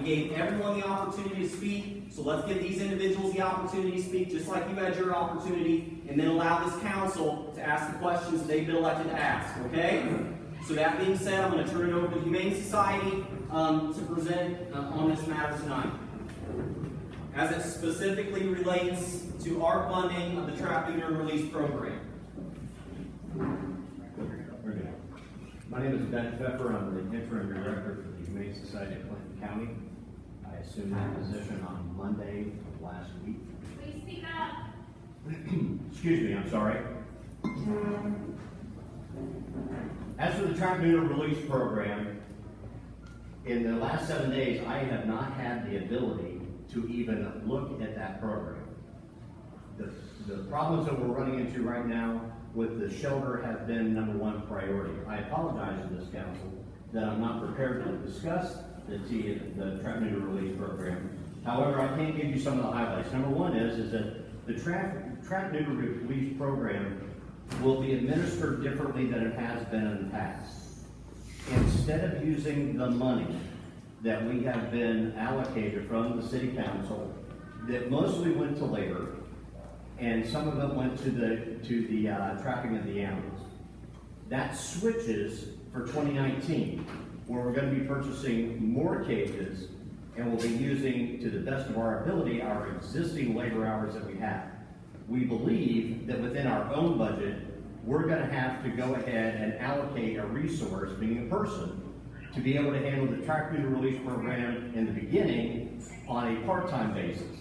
We gave everyone the opportunity to speak, so let's give these individuals the opportunity to speak, just like you had your opportunity, and then allow this council to ask the questions that they've been elected to ask, okay? So that being said, I'm going to turn it over to the Humane Society to present on this matter tonight, as it specifically relates to our funding of the Trap, Neuter, and Release program. My name is Ben Pfeffer. I'm the interim director for the Humane Society of Clinton County. I assumed that position on Monday of last week. Please speak up. Excuse me, I'm sorry. As for the Trap, Neuter, Release program, in the last 7 days, I have not had the ability to even look at that program. The problems that we're running into right now with the shelter have been number one priority. I apologize to this council that I'm not prepared to discuss the Trap, Neuter, Release program. However, I can give you some of the highlights. Number one is that the Trap, Neuter, Release program will be administered differently than it has been in the past. Instead of using the money that we have been allocated from the city council, that mostly went to labor, and some of it went to the trapping of the animals. That switches for 2019, where we're going to be purchasing more cages, and we'll be using, to the best of our ability, our existing labor hours that we have. We believe that within our own budget, we're going to have to go ahead and allocate a resource, being a person, to be able to handle the Trap, Neuter, Release program in the beginning on a part-time basis.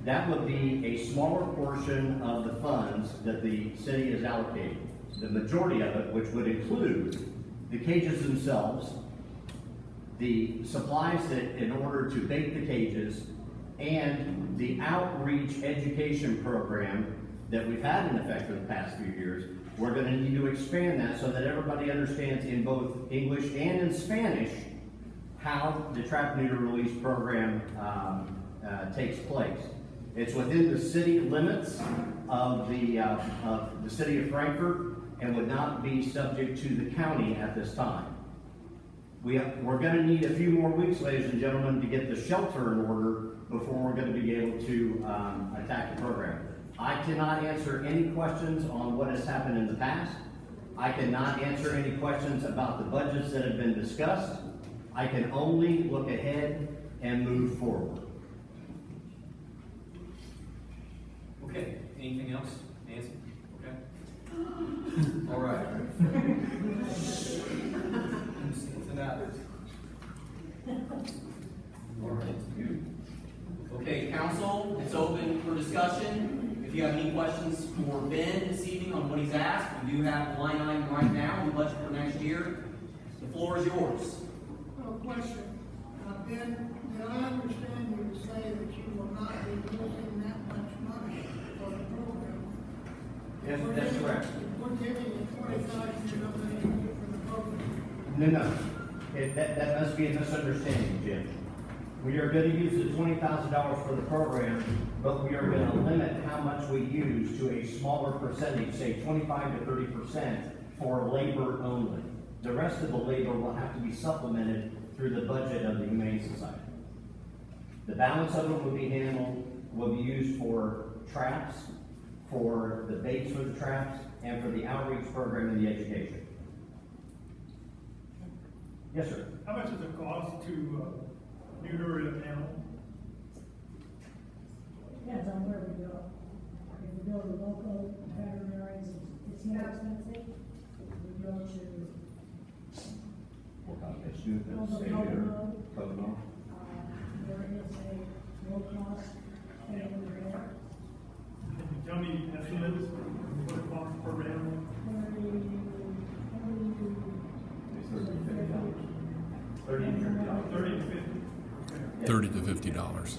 That would be a smaller portion of the funds that the city is allocating. The majority of it, which would include the cages themselves, the supplies that in order to bait the cages, and the outreach education program that we've had in effect for the past few years. We're going to need to expand that so that everybody understands in both English and in Spanish how the Trap, Neuter, Release program takes place. It's within the city limits of the city of Frankfort and would not be subject to the county at this time. We're going to need a few more weeks, ladies and gentlemen, to get the shelter in order before we're going to be able to attack the program. I cannot answer any questions on what has happened in the past. I cannot answer any questions about the budgets that have been discussed. I can only look ahead and move forward. Okay, anything else? Nancy? Okay. All right. All right. Okay, council, it's open for discussion. If you have any questions for Ben this evening on what he's asked, we do have a line item right now, we budget for next year. The floor is yours. Question. Ben, did I understand you to say that you will not be using that much money for the program? Yes, that's correct. We're giving you 20,000, you're not going to use it for the program. No. That must be a misunderstanding, Jim. We are going to use the $20,000 for the program, but we are going to limit how much we use to a smaller percentage, say 25 to 30% for labor only. The rest of the labor will have to be supplemented through the budget of the Humane Society. The balance of it will be used for traps, for the baits for the traps, and for the outreach program and the education. Yes, sir. How much does it cost to neuter an animal? Depends on where we go. If we go to local veterinarians, it's more expensive. If we go to Pocono. there is a low cost animal there. Can you tell me estimates what it costs per animal? $30 to $50. $30 to $50.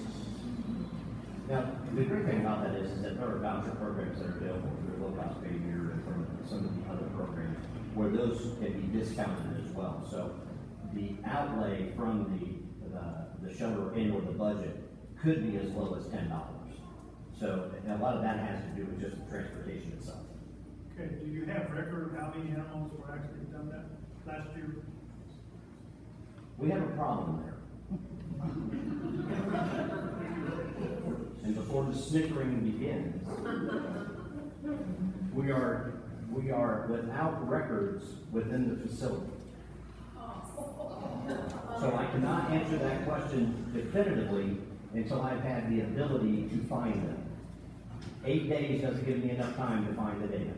Now, the great thing about that is that there are voucher programs that are available through low-cost pay here and from some of the other programs where those can be discounted as well. So the outlay from the shelter and or the budget could be as low as $10. So a lot of that has to do with just the transportation itself. Okay, do you have record of how many animals were actually done that last year? We have a problem there. the snickering begins. We are without records within the facility. So I cannot answer that question definitively until I've had the ability to find them. 8 days doesn't give me enough time to find the data.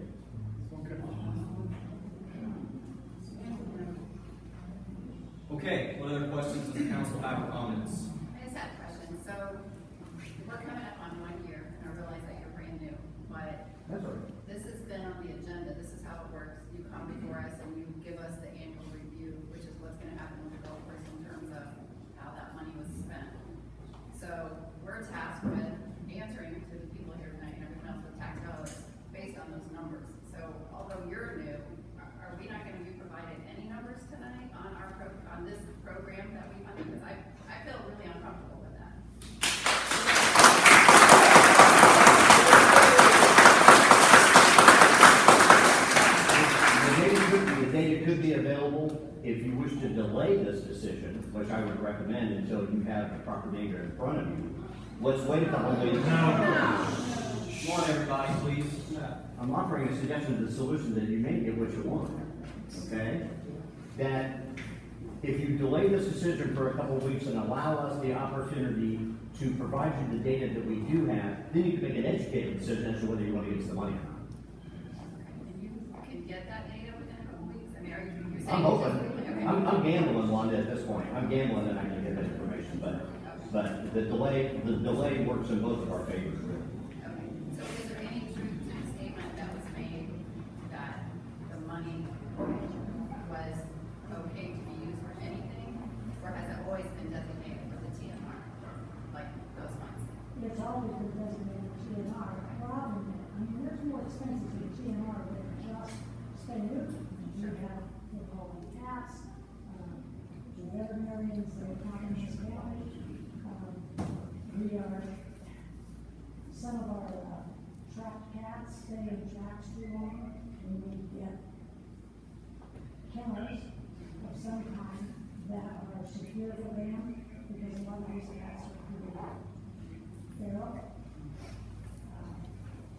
Okay, what other questions does the council have or comments? I just had a question. So we're coming up on 1 year, and I realize that you're brand new, but That's all right. this has been on the agenda. This is how it works. You come before us and you give us the annual review, which is what's going to happen with the golf course in terms of how that money was spent. So we're tasked with answering to the people here tonight and everyone else with tax dollars based on those numbers. So although you're new, are we not going to be provided any numbers tonight on on this program that we funded? Because I feel really uncomfortable with that. The data could be available if you wish to delay this decision, which I would recommend until you have the proper data in front of you. Let's wait a couple of weeks. Come on, everybody, please. I'm offering a suggestion to the solution that you may get what you want, okay? That if you delay this decision for a couple of weeks and allow us the opportunity to provide you the data that we do have, then you can make an educated decision as to whether you want to use the money or not. And you can get that data within a couple weeks? I mean, are you saying? I'm hoping. Okay. I'm gambling, Wanda, at this point. I'm gambling that I can get that information, but the delay works in both of our favors, really. Okay, so is there any truth to the statement that was made that the money was okay to be used for anything? Or has it always been designated for the TNR, like those funds? It's always been designated TNR. The problem, I mean, there's more expenses in TNR than just Spay Neuter. You have, we're calling cats, the veterinarians, the comprehensive damage. We are, some of our trapped cats stay in tracks too long, and we get kennels of some kind that are secure for them, because a lot of these cats are pretty feral.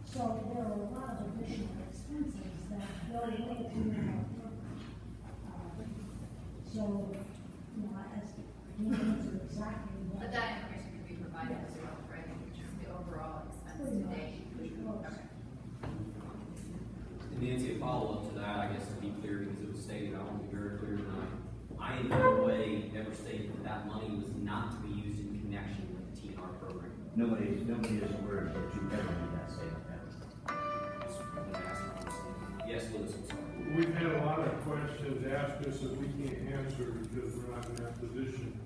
So there are a lot of additional expenses that go with the TNR program. So, you know, as you answer exactly what. But that information could be provided as well, right? Just the overall expense to date. Okay. And Nancy, a follow-up to that, I guess to be clear, because it was stated, I want to be very clear tonight. I in no way ever stated that that money was not to be used in connection with the TNR program. Nobody is aware that you ever made that statement. Just wanted to ask for understanding. Yes, Louis, I'm sorry. We've had a lot of questions asked us that we can't answer because we're not in that position.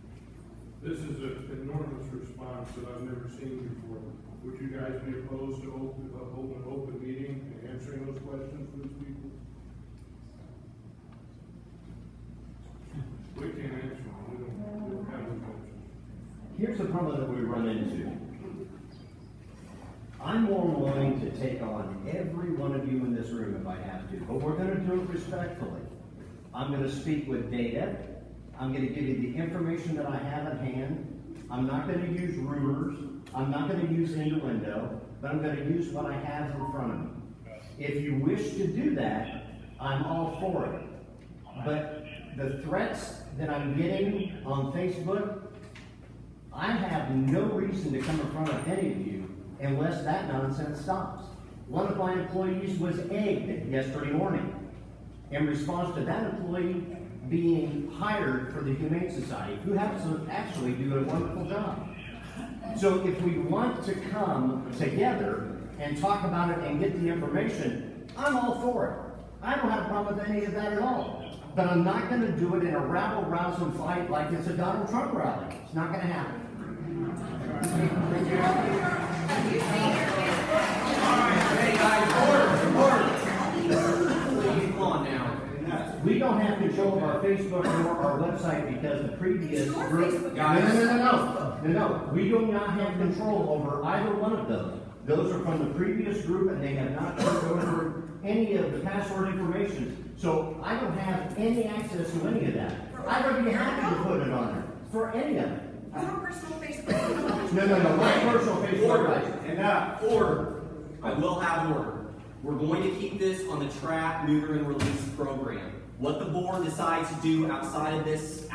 This is an enormous response that I've never seen before. Would you guys be opposed to holding an open meeting and answering those questions for these people? We can't answer them. We don't have those questions. Here's the problem that we run into. I'm more willing to take on every one of you in this room if I have to, but we're gonna do it respectfully. I'm gonna speak with data. I'm gonna give you the information that I have at hand. I'm not gonna use rumors. I'm not gonna use innuendo, but I'm gonna use what I have in front of me. If you wish to do that, I'm all for it. But the threats that I'm getting on Facebook, I have no reason to come in front of any of you unless that nonsense stops. One of my employees was egged yesterday morning in response to that employee being hired for the Humane Society, who happens to actually do a wonderful job. So if we want to come together and talk about it and get the information, I'm all for it. I don't have a problem with any of that at all. But I'm not going to do it in a rabble-rousing fight like it's a Donald Trump rally. It's not going to happen. Hey guys, order! Please, come on now. We don't have control of our Facebook nor our website because the previous It's your group. Facebook. No. We do not have control over either one of those. Those are from the previous group and they have not turned over any of the password information. So I don't have any access to any of that. I would be happy to put it on there for any of it. I have a personal Facebook. No, my personal Facebook Order, page. and order. I will have order. We're going to keep this on the trap, neuter, and release program. What the board decides to do outside of this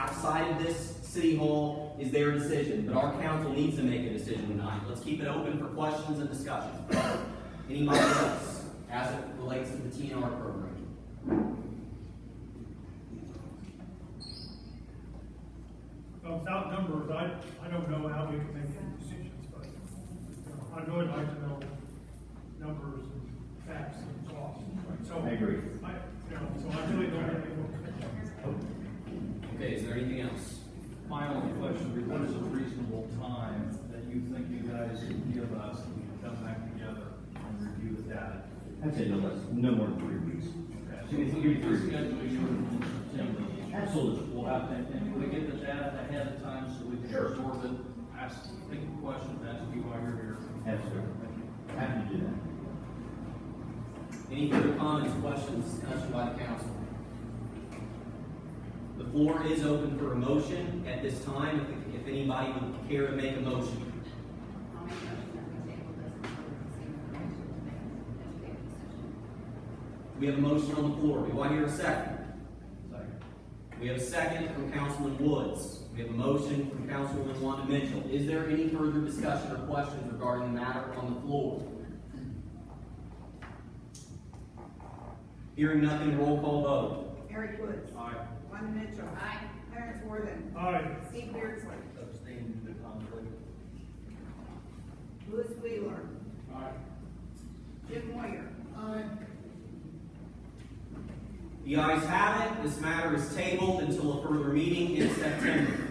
city hall is their decision, but our council needs to make a decision tonight. Let's keep it open for questions and discussion. Anybody else, as it relates to the TNR program? Without numbers, I don't know how we can make any decisions, but, you know, I'd really like to know numbers and facts and costs. So I agree. So I really don't have any more. Okay, is there anything else? My only question would be, what is a reasonable time that you think you guys can give us and we can come back together and review the data? I'd say no more than 3 weeks. Okay, so Give me if 3 we weeks. schedule you in September. Absolutely. We'll have to, and we get the data ahead of time so we can Sure. absorb it, think of questions, ask you while you're here. Absolutely. Happy to do that. Any further comments, questions, discussion by the council? The floor is open for a motion at this time, if anybody would care to make a motion. I'll make a motion that we table this until we receive information to make an educated decision. We have a motion on the floor. Do I hear a second? Second. We have a second from Councilman Woods. We have a motion from Councilwoman Wanda Mitchell. Is there any further discussion or questions regarding the matter on the floor? Hearing nothing, roll call vote. Eric Woods. Aye. Wanda Mitchell. Aye. Clarence Worthing. Aye. Steve Beardsley. Abstain due to conflict. Louis Wheeler. Aye. Jim Moyer. Aye. The ayes have it. This matter is tabled until a further meeting in September.